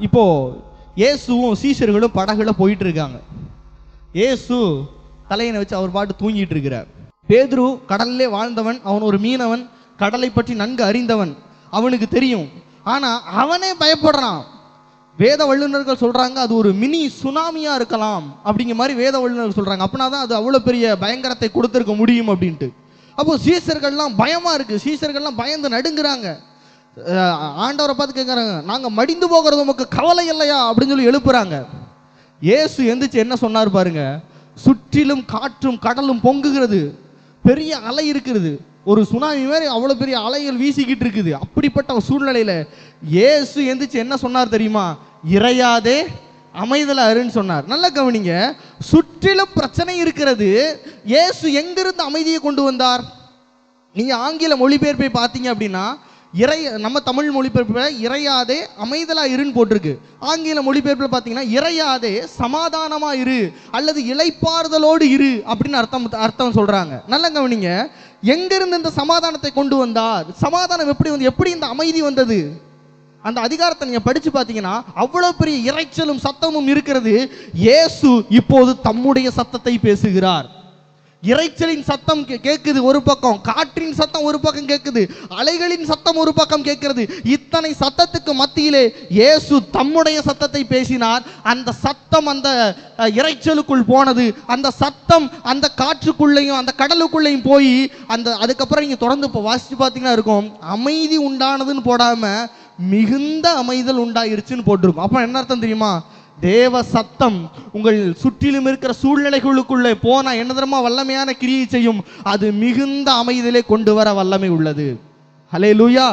இப்போ இயேசுவும் சீஷர்களும் படகுல போயிட்டு இருக்காங்க. இயேசு தலையனை வச்சு அவர் பாட்டு தூங்கிட்டு இருக்கிறார். பேதுரு கடல்லே வாழ்ந்தவன், அவன் ஒரு மீனவன், கடலை பற்றி நன்கு அறிந்தவன், அவனுக்கு தெரியும். ஆனா அவனே பயப்படுறான். வேத வல்லுநர்கள் சொல்றாங்க அது ஒரு மினி சுனாமியா இருக்கலாம் அப்படிங்கிற மாதிரி வேத வல்லுநர்கள் சொல்றாங்க. அப்படின்னாதான் அது அவ்வளவு பெரிய பயங்கரத்தை கொடுத்திருக்க முடியும் அப்படின்ட்டு. அப்போ சீஷர்கள்லாம் பயமா இருக்கு, சீஷர்கள்லாம் பயந்து நடுங்குறாங்க. ஆண்டவரை பார்த்து கேட்கறாங்க, நாங்க மடிந்து போகிறது உமக்கு கவலை இல்லையா அப்படின்னு சொல்லி எழுப்புறாங்க. இயேசு எந்திரிச்சு என்ன சொன்னார் பாருங்க, சுற்றிலும் காற்றும் கடலும் பொங்குகிறது, பெரிய அலை இருக்கிறது, ஒரு சுனாமி மாதிரி அவ்வளவு பெரிய அலைகள் வீசிக்கிட்டு இருக்குது. அப்படிப்பட்ட சூழ்நிலையில இயேசு எந்திரிச்சு என்ன சொன்னார் தெரியுமா? இறையாதே அமைதலா இருன்னு சொன்னார். நல்ல கவனிங்க, சுற்றிலும் பிரச்சனை இருக்கிறது, இயேசு எங்கிருந்து அமைதியை கொண்டு வந்தார்? நீங்க ஆங்கில மொழிபெயர்ப்பை பார்த்தீங்க அப்படின்னா நம்ம தமிழ் மொழிபெயர்ப்புல இறையாதே அமைதலா இருன்னு போட்டிருக்கு. ஆங்கில மொழிபெயர்ப்புல பார்த்தீங்கன்னா இறையாதே சமாதானமா இரு அல்லது இளைப்பாறுதலோடு இரு அப்படின்னு அர்த்தம் சொல்றாங்க. நல்ல கவனிங்க, எங்கிருந்து இந்த சமாதானத்தை கொண்டு வந்தார்? சமாதானம் எப்படி வந்து, எப்படி இந்த அமைதி வந்தது? அந்த அதிகாரத்தை நீங்க படிச்சு பார்த்தீங்கன்னா அவ்வளவு பெரிய இறைச்சலும் சத்தமும் இருக்கிறது. இயேசு இப்போது தம்முடைய சத்தத்தை பேசுகிறார். இறைச்சலின் சத்தம் கேட்குது ஒரு பக்கம், காற்றின் சத்தம் ஒரு பக்கம் கேட்குது, அலைகளின் சத்தம் ஒரு பக்கம் கேட்கிறது. இத்தனை சத்தத்துக்கு மத்தியிலே இயேசு தம்முடைய சத்தத்தை பேசினார். அந்த சத்தம் அந்த இறைச்சலுக்குள் போனது, அந்த சத்தம் அந்த காற்றுக்குள்ளேயும் அந்த கடலுக்குள்ளேயும் போய் அதுக்கப்புறம் நீங்க தொடர்ந்து இப்போ வாசிச்சு பார்த்தீங்கன்னா இருக்கும், அமைதி உண்டானதுன்னு போடாம மிகுந்த அமைதல் உண்டாயிருச்சுன்னு போட்டிருக்கும். அப்ப என்ன அர்த்தம் தெரியுமா? தேவ சத்தம் உங்கள் சுற்றிலும் இருக்கிற சூழ்நிலைகளுக்குள்ளே போனா என்ன தெரியுமா வல்லமையான கிரியை செய்யும்? அது மிகுந்த அமைதியிலே கொண்டு வர வல்லமை உள்ளது. ஹல்லேலூயா.